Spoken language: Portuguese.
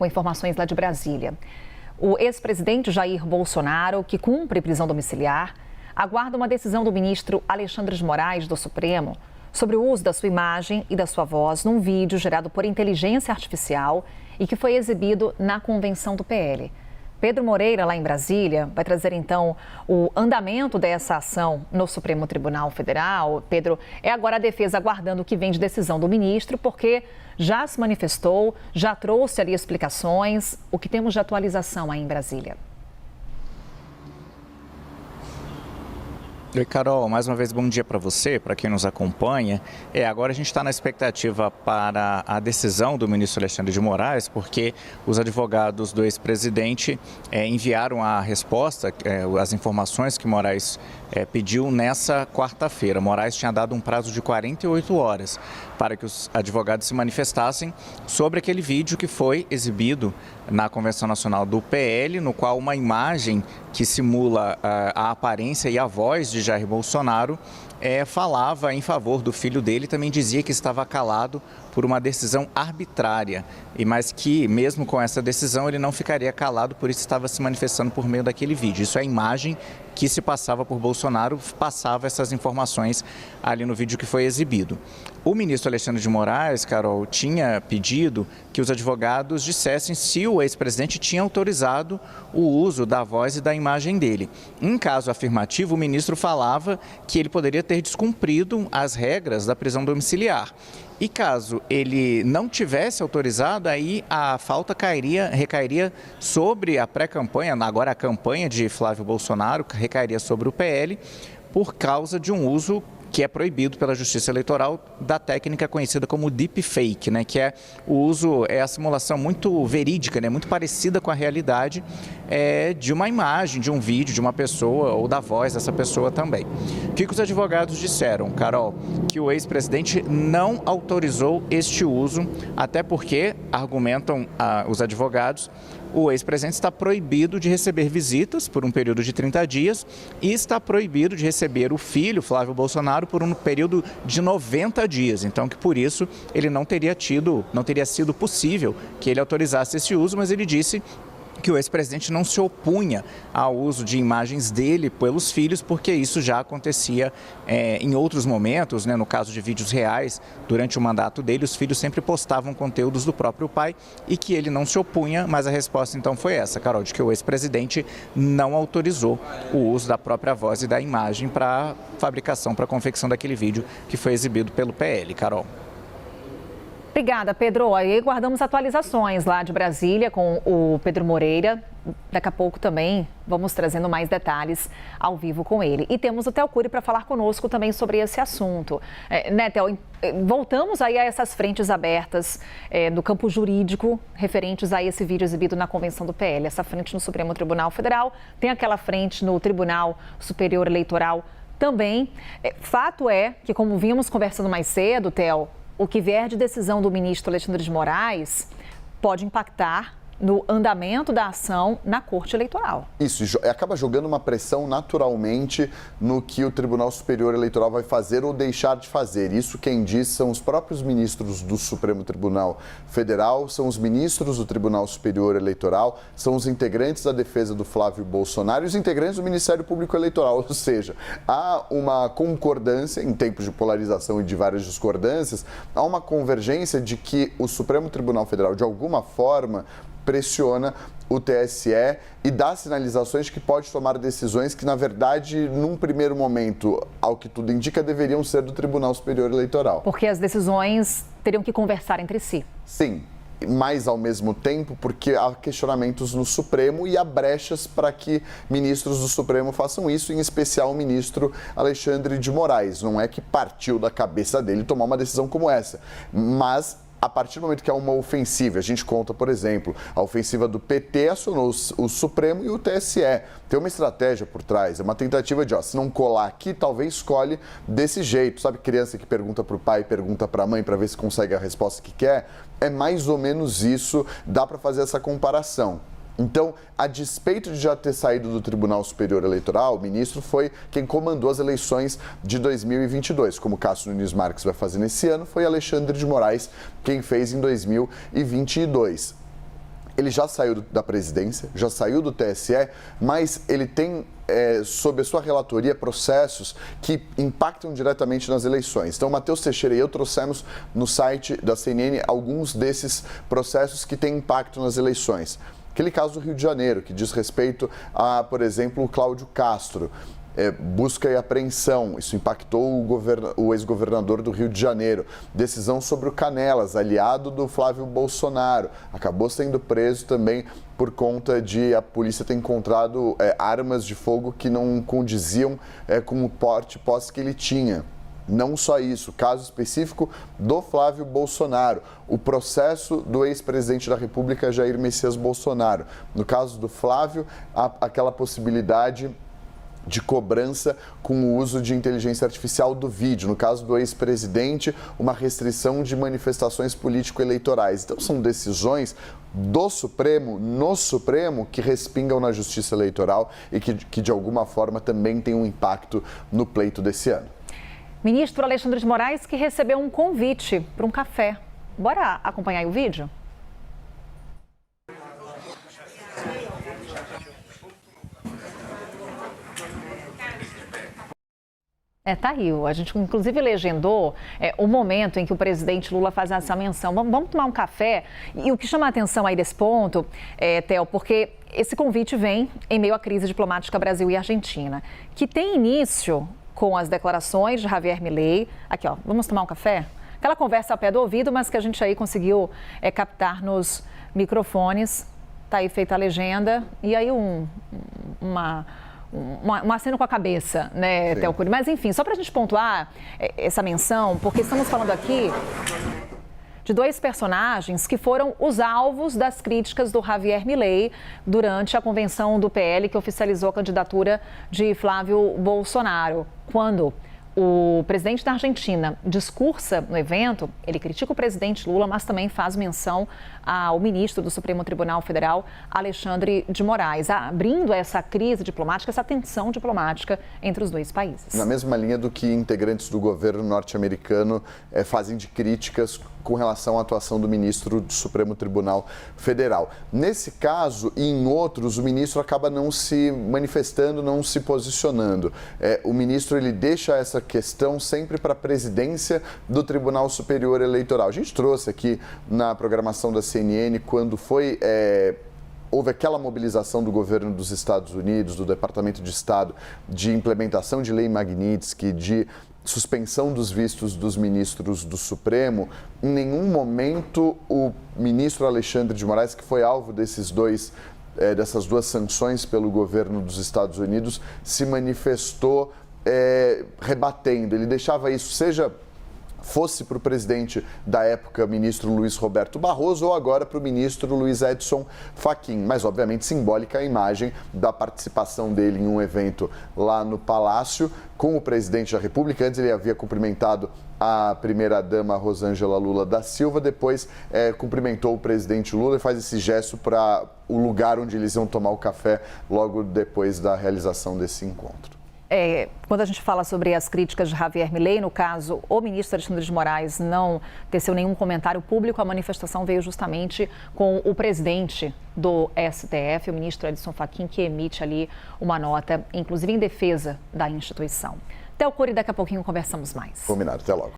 Com informações lá de Brasília. O ex-presidente Jair Bolsonaro, que cumpre prisão domiciliar, aguarda uma decisão do ministro Alexandre de Moraes do Supremo sobre o uso da sua imagem e da sua voz num vídeo gerado por inteligência artificial e que foi exibido na convenção do PL. Pedro Moreira, lá em Brasília, vai trazer então o andamento dessa ação no Supremo Tribunal Federal. Pedro, é agora a defesa aguardando o que vem de decisão do ministro, porque já se manifestou, já trouxe ali explicações. O que temos de atualização aí em Brasília? Oi, Carol, mais uma vez bom dia para você, para quem nos acompanha. Agora a gente está na expectativa para a decisão do ministro Alexandre de Moraes, porque os advogados do ex-presidente enviaram a resposta, as informações que Moraes pediu nessa quarta-feira. Moraes tinha dado um prazo de 48 horas para que os advogados se manifestassem sobre aquele vídeo que foi exibido na Convenção Nacional do PL, no qual uma imagem que simula a aparência e a voz de Jair Bolsonaro falava em favor do filho dele, também dizia que estava calado por uma decisão arbitrária, mas que mesmo com essa decisão ele não ficaria calado, por isso estava se manifestando por meio daquele vídeo. Isso é a imagem que se passava por Bolsonaro, passava essas informações ali no vídeo que foi exibido. O ministro Alexandre de Moraes, Carol, tinha pedido que os advogados dissessem se o ex-presidente tinha autorizado o uso da voz e da imagem dele. Em caso afirmativo, o ministro falava que ele poderia ter descumprido as regras da prisão domiciliar. E caso ele não tivesse autorizado, aí a falta recairia sobre a pré-campanha, agora a campanha de Flávio Bolsonaro, recairia sobre o PL, por causa de um uso que é proibido pela Justiça Eleitoral da técnica conhecida como deepfake, que é o uso, a simulação muito verídica, muito parecida com a realidade de uma imagem, de um vídeo, de uma pessoa ou da voz dessa pessoa também. O que os advogados disseram, Carol? Que o ex-presidente não autorizou este uso, até porque, argumentam os advogados, o ex-presidente está proibido de receber visitas por um período de 30 dias e está proibido de receber o filho, Flávio Bolsonaro, por um período de 90 dias. Então, que por isso ele não teria sido possível que ele autorizasse esse uso, mas ele disse que o ex-presidente não se opunha ao uso de imagens dele pelos filhos, porque isso já acontecia em outros momentos, no caso de vídeos reais, durante o mandato dele, os filhos sempre postavam conteúdos do próprio pai e que ele não se opunha, mas a resposta então foi essa, Carol, de que o ex-presidente não autorizou o uso da própria voz e da imagem para fabricação, para confecção daquele vídeo que foi exibido pelo PL, Carol. Obrigada, Pedro. Aí guardamos atualizações lá de Brasília com o Pedro Moreira. Daqui a pouco também vamos trazendo mais detalhes ao vivo com ele. E temos o Theo Cury para falar conosco também sobre esse assunto. Theo, voltamos aí a essas frentes abertas do campo jurídico referentes a esse vídeo exibido na Convenção do PL. Essa frente no Supremo Tribunal Federal, tem aquela frente no Tribunal Superior Eleitoral também. Fato é que, como vínhamos conversando mais cedo, Theo, o que vier de decisão do ministro Alexandre de Moraes pode impactar no andamento da ação na Corte Eleitoral. Isso, acaba jogando uma pressão naturalmente no que o Tribunal Superior Eleitoral vai fazer ou deixar de fazer. Isso quem diz são os próprios ministros do Supremo Tribunal Federal, são os ministros do Tribunal Superior Eleitoral, são os integrantes da defesa do Flávio Bolsonaro e os integrantes do Ministério Público Eleitoral. Ou seja, há uma concordância, em tempos de polarização e de várias discordâncias, há uma convergência de que o Supremo Tribunal Federal, de alguma forma, pressiona o TSE e dá sinalizações de que pode tomar decisões que, na verdade, num primeiro momento, ao que tudo indica, deveriam ser do Tribunal Superior Eleitoral. Porque as decisões teriam que conversar entre si. Sim, mas ao mesmo tempo porque há questionamentos no Supremo e há brechas para que ministros do Supremo façam isso, em especial o ministro Alexandre de Moraes. Não é que partiu da cabeça dele tomar uma decisão como essa, mas a partir do momento que há uma ofensiva, a gente conta, por exemplo, a ofensiva do PT acionou o Supremo e o TSE. Tem uma estratégia por trás, é uma tentativa de, se não colar aqui, talvez escolhe desse jeito. Sabe, criança que pergunta para o pai, pergunta para a mãe para ver se consegue a resposta que quer? É mais ou menos isso, dá para fazer essa comparação. Então, a despeito de já ter saído do Tribunal Superior Eleitoral, o ministro foi quem comandou as eleições de 2022. Como Cássio Nunes Marques vai fazer nesse ano, foi Alexandre de Moraes quem fez em 2022. ele já saiu da presidência, já saiu do TSE, mas ele tem sob a sua relatoria processos que impactam diretamente nas eleições. Então, Matheus Teixeira e eu trouxemos no site da CNN alguns desses processos que têm impacto nas eleições. Aquele caso do Rio de Janeiro, que diz respeito a, por exemplo, o Cláudio Castro. Busca e apreensão, isso impactou o ex-governador do Rio de Janeiro. Decisão sobre o Canelas, aliado do Flávio Bolsonaro, acabou sendo preso também por conta de a polícia ter encontrado armas de fogo que não condiziam com o porte e posse que ele tinha. Não só isso, caso específico do Flávio Bolsonaro, o processo do ex-presidente da República, Jair Messias Bolsonaro. No caso do Flávio, aquela possibilidade de cobrança com o uso de inteligência artificial do vídeo. No caso do ex-presidente, uma restrição de manifestações político-eleitorais. Então, são decisões do Supremo, no Supremo, que respingam na Justiça Eleitoral e que de alguma forma também tem um impacto no pleito desse ano. Ministro Alexandre de Moraes, que recebeu um convite para um café. Bora acompanhar aí o vídeo? Tá aí, a gente inclusive legendou o momento em que o presidente Lula faz essa menção. Vamos tomar um café? E o que chama a atenção aí desse ponto, Theo, porque esse convite vem em meio à crise diplomática Brasil e Argentina, que tem início com as declarações de Javier Milei. Aqui, ó, vamos tomar um café? Aquela conversa ao pé do ouvido, mas que a gente aí conseguiu captar nos microfones. Tá aí feita a legenda e aí um aceno com a cabeça, né, Theo Cury? Mas, enfim, só para a gente pontuar essa menção, porque estamos falando aqui de dois personagens que foram os alvos das críticas do Javier Milei durante a convenção do PL que oficializou a candidatura de Flávio Bolsonaro. Quando o presidente da Argentina discursa no evento, ele critica o presidente Lula, mas também faz menção ao ministro do Supremo Tribunal Federal, Alexandre de Moraes, abrindo essa crise diplomática, essa tensão diplomática entre os dois países. Na mesma linha do que integrantes do governo norte-americano fazem de críticas com relação à atuação do ministro do Supremo Tribunal Federal. Nesse caso e em outros, o ministro acaba não se manifestando, não se posicionando. O ministro ele deixa essa questão sempre para a presidência do Tribunal Superior Eleitoral. A gente trouxe aqui na programação da CNN quando houve aquela mobilização do governo dos Estados Unidos, do Departamento de Estado, de implementação de lei Magnitsky, de suspensão dos vistos dos ministros do Supremo. Em nenhum momento o ministro Alexandre de Moraes, que foi alvo dessas duas sanções pelo governo dos Estados Unidos, se manifestou rebatendo. Ele deixava isso, fosse para o presidente da época, ministro Luiz Roberto Barroso, ou agora para o ministro Luiz Edson Fachin. Mas, obviamente, simbólica a imagem da participação dele em um evento lá no Palácio com o presidente da República. Antes ele havia cumprimentado a primeira-dama Rosângela Lula da Silva, depois cumprimentou o presidente Lula e faz esse gesto para o lugar onde eles iam tomar o café logo depois da realização desse encontro. Quando a gente fala sobre as críticas de Javier Milei, no caso, o ministro Alexandre de Moraes não teceu nenhum comentário público, a manifestação veio justamente com o presidente do STF, o ministro Edson Fachin, que emite ali uma nota, inclusive em defesa da instituição. Theo Cury, daqui a pouquinho conversamos mais. Combinado, até logo.